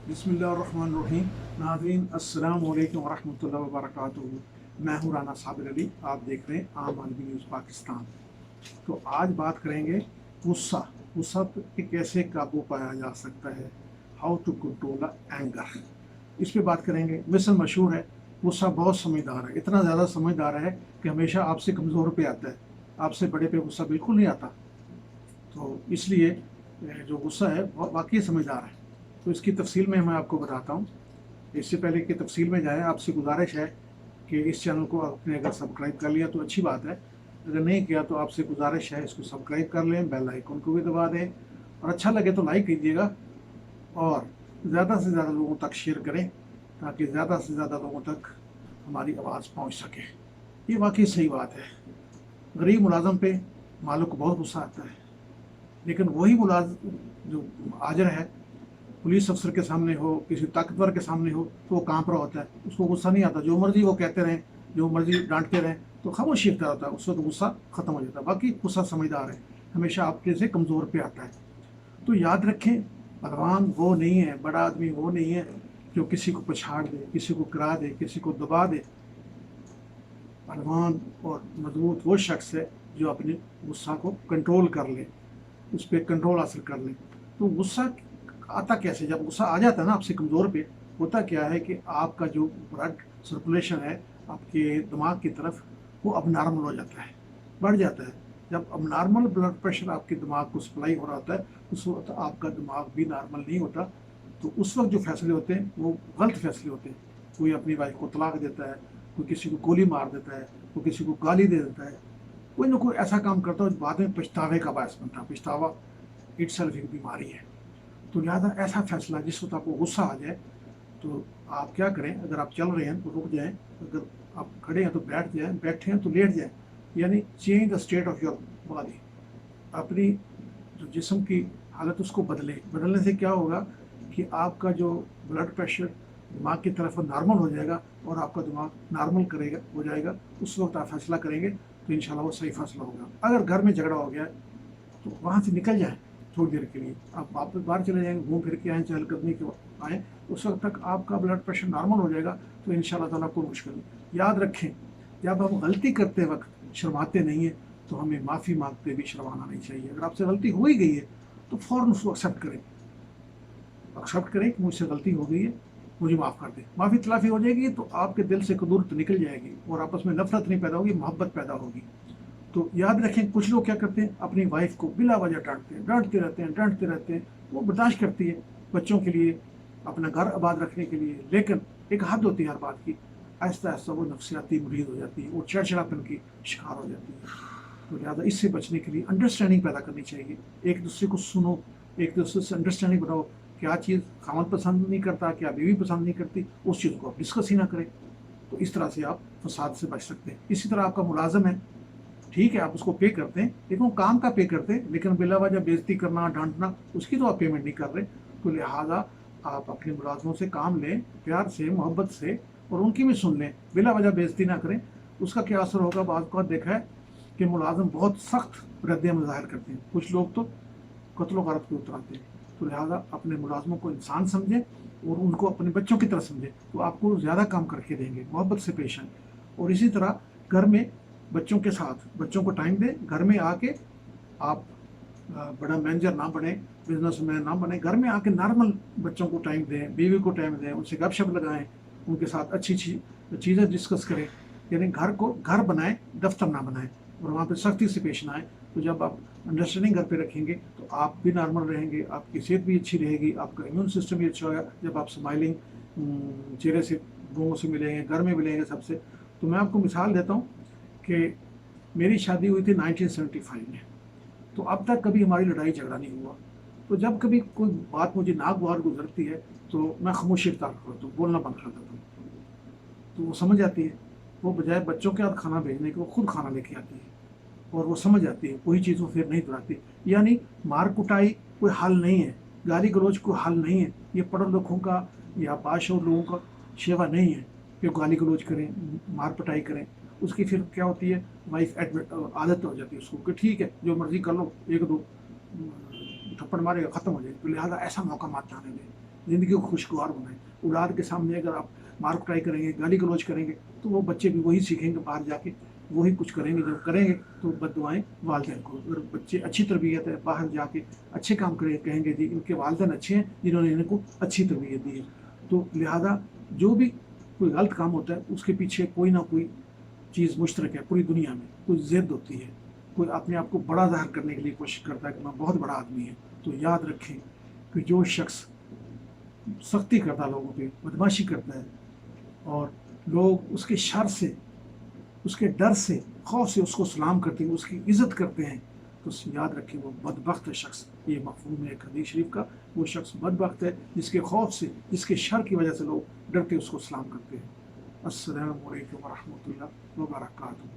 बिस्मिल्लाहिर्रहमानिर्रहीम। नाज़रीन अस्सलाम वालेकुम वरहमतुल्लाहि वबरकातुहू। मैं हूँ राना साबिर अली, आप देख रहे हैं आम आदमी न्यूज़ पाकिस्तान। तो आज बात करेंगे गुस्सा गुस्सा पे कैसे काबू पाया जा सकता है, हाउ टू कंट्रोल एंगर। इस पे बात करेंगे। मिसल मशहूर है, गुस्सा बहुत समझदार है, इतना ज़्यादा समझदार है कि हमेशा आपसे कमज़ोर पे आता है, आपसे बड़े पे गुस्सा बिल्कुल नहीं आता। तो इसलिए जो गुस्सा है वो वाकई समझदार है। तो इसकी तफसील में मैं आपको बताता हूँ। इससे पहले कि तफसील में जाए, आपसे गुजारिश है कि इस चैनल को आपने अगर सब्सक्राइब कर लिया तो अच्छी बात है, अगर नहीं किया तो आपसे गुजारिश है इसको सब्सक्राइब कर लें, बेल आइकन को भी दबा दें, और अच्छा लगे तो लाइक कीजिएगा और ज़्यादा से ज़्यादा लोगों तक शेयर करें ताकि ज़्यादा से ज़्यादा लोगों तक हमारी आवाज़ पहुँच सके। ये वाकई सही बात है। गरीब मुलाजम पे मालिक को बहुत गुस्सा आता है, लेकिन वही मुलाजिम जो हाजिर है पुलिस अफसर के सामने हो, किसी ताकतवर के सामने हो, तो वो कांप रहा होता है, उसको गुस्सा नहीं आता। जो मर्जी वो कहते रहें, जो मर्जी डांटते रहें, तो खामोशी इख्तियार होता है, उस वक्त गुस्सा खत्म हो जाता है। बाकी गुस्सा समझदार है, हमेशा आपके से कमज़ोर पे आता है। तो याद रखें, पहलवान वो नहीं है, बड़ा आदमी वो नहीं है जो किसी को पछाड़ दे, किसी को गिरा दे, किसी को दबा दे। पहलवान और मजबूत वो शख्स है जो अपने गुस्सा को कंट्रोल कर ले, उस पर कंट्रोल हासिल कर ले। तो गुस्सा आता कैसे? जब गुस्सा आ जाता है ना आपसे कमज़ोर पे, होता क्या है कि आपका जो ब्लड सर्कुलेशन है आपके दिमाग की तरफ, वो अब नॉर्मल हो जाता है, बढ़ जाता है। जब अब नॉर्मल ब्लड प्रेशर आपके दिमाग को सप्लाई हो रहा होता है, उस वक्त आपका दिमाग भी नॉर्मल नहीं होता। तो उस वक्त जो फैसले होते हैं वो गलत फैसले होते हैं। कोई अपनी वाइफ को तलाक देता है, कोई किसी को गोली मार देता है, कोई किसी को गाली दे देता है, कोई ना कोई ऐसा काम करता है बाद में पछतावे का बायस बनता है। पछतावा इटसेल्फ एक बीमारी है। तो लिहाजा ऐसा फैसला जिस वक्त आपको गुस्सा आ जाए तो आप क्या करें? अगर आप चल रहे हैं तो रुक जाएं, अगर आप खड़े हैं तो बैठ जाएं, बैठे हैं तो लेट जाएं। यानी change the state of your body, अपनी जो जिस्म की हालत उसको बदलने से क्या होगा कि आपका जो ब्लड प्रेशर दिमाग की तरफ नॉर्मल हो जाएगा और आपका दिमाग नॉर्मल हो जाएगा। उस वक्त आप फैसला करेंगे तो इंशाल्लाह वो सही फैसला होगा। अगर घर में झगड़ा हो गया तो वहाँ से निकल जाए थोड़ी देर के लिए, आप वापस बाहर चले जाएंगे, घूम फिर के आए, चहलकदमी के आए, उस वक्त तक आपका ब्लड प्रेशर नॉर्मल हो जाएगा। तो इंशाल्लाह ताला कोई मुश्किल नहीं। याद रखें, जब हम गलती करते वक्त शर्माते नहीं हैं तो हमें माफ़ी मांगते भी शर्माना नहीं चाहिए। अगर आपसे गलती हो ही गई है तो फ़ौरन उसको एक्सेप्ट करें कि मुझसे गलती हो गई है, मुझे माफ़ कर दे। माफ़ी तलाफ़ी हो जाएगी तो आपके दिल से कदूरत निकल जाएगी और आपस में नफरत नहीं पैदा होगी, मोहब्बत पैदा होगी। तो याद रखें, कुछ लोग क्या करते हैं, अपनी वाइफ को बिला वजह डांटते रहते हैं। वो बर्दाश्त करती है बच्चों के लिए, अपना घर आबाद रखने के लिए, लेकिन एक हद होती है हर बात की। आहिस्ता आहिस्ता वो नफसियाती मरीज हो जाती है, वो चिड़चिड़ापन की शिकार हो जाती है। तो लिहाजा इससे बचने के लिए अंडरस्टैंडिंग पैदा करनी चाहिए। एक दूसरे को सुनो, एक दूसरे से अंडरस्टैंडिंग बनाओ। क्या चीज़ खामद पसंद नहीं करता, क्या बीवी पसंद नहीं करती, उस चीज़ को आप डिस्कस ही ना करें। तो इस तरह से आप फसाद से बच सकते हैं। इसी तरह आपका मुलाजम है, ठीक है, आप उसको पे करते हैं, लेकिन वो काम का पे करते हैं, लेकिन बिला वजह बेइज्जती करना, डांटना, उसकी तो आप पेमेंट नहीं कर रहे। तो लिहाजा आप अपने मुलाजमों से काम लें, प्यार से, मोहब्बत से, और उनकी भी सुन लें, बिला वजह बेइज्जती ना करें। उसका क्या असर होगा? बात को देखा है कि मुलाजम बहुत सख्त रद्द-ए-अमल ज़ाहिर करते हैं, कुछ लोग तो कत्ल गारत पे उतराते हैं। तो लिहाजा अपने मुलाजमों को इंसान समझें और उनको अपने बच्चों की तरह समझें, तो आपको ज़्यादा काम करके देंगे। मोहब्बत से पेश आएं। और इसी तरह घर में बच्चों के साथ बच्चों को टाइम दें। घर में आके आप बड़ा मैनेजर ना बने, बिजनेसमैन ना बने, घर में आके नॉर्मल बच्चों को टाइम दें, बीवी को टाइम दें, उनसे गपशप लगाएं, उनके साथ अच्छी चीज़ें डिस्कस करें। यानी घर को घर बनाएं, दफ्तर ना बनाएं, और वहाँ पे सख्ती से पेश ना आए। तो जब आप अंडरस्टैंडिंग घर पे रखेंगे तो आप भी नॉर्मल रहेंगे, आपकी सेहत भी अच्छी रहेगी, आपका इम्यून सिस्टम भी अच्छा होगा। जब आप स्माइलिंग चेहरे से लोगों से मिलेंगे, घर में मिलेंगे सबसे। तो मैं आपको मिसाल देता हूँ कि मेरी शादी हुई थी 1975 में, तो अब तक कभी हमारी लड़ाई झगड़ा नहीं हुआ। तो जब कभी कोई बात मुझे नागवार गुजरती है तो मैं खामोशी इख्तियार करता हूँ, बोलना बंद कर देता हूँ। तो वो समझ जाती है, वो बजाय बच्चों के हाथ खाना भेजने के वो खुद खाना लेके आती है, और वो समझ जाती है, वही चीज़ वो फिर नहीं दोहराती। यानी मार कुटाई कोई हल नहीं है, गाली गलौज कोई हल नहीं है। ये पढ़े लिखों का या बादशाह लोगों का शेवा नहीं है कि गाली गलौज करें, मार पिटाई करें। उसकी फिर क्या होती है, वाइफ आदत हो जाती है उसको कि ठीक है जो मर्जी कर लो, एक दो थप्पड़ मारेगा, ख़त्म हो जाएगी। तो लिहाजा ऐसा मौका मत जाने दें। ज़िंदगी को खुशगवार बनाएं। औलाद के सामने अगर आप मार कुटाई करेंगे, गाली गलौज करेंगे, तो वो बच्चे भी वही सीखेंगे, बाहर जाके वही कुछ करेंगे। जब करेंगे तो बददुआएं वालिदैन को। अगर बच्चे अच्छी तरबियत है, बाहर जाके अच्छे काम करेंगे, कहेंगे जी इनके वालिदैन अच्छे हैं जिन्होंने इनको अच्छी तरबियत दी है। तो लिहाजा जो भी कोई गलत काम होता है उसके पीछे कोई ना कोई चीज़ मुश्तरक है पूरी दुनिया में। कोई ज़िद होती है, कोई अपने आप को बड़ा ज़ाहिर करने के लिए कोशिश करता है कि मैं बहुत बड़ा आदमी है। तो याद रखें कि जो शख्स सख्ती करता है लोगों पे, बदमाशी करता है, और लोग उसके शर से, उसके डर से, खौफ से उसको सलाम करते हैं, उसकी इज़्ज़त करते हैं, तो याद रखें वो बदबख्त शख्स, ये मफ़हूम है एक हदीस शरीफ का, वो शख्स बदबख्त है जिसके खौफ से, जिसके शर की वजह से लोग डर के उसको सलाम करते हैं। अस्सलामु अलैकुम व रहमतुल्लाहि व बरकातुहू।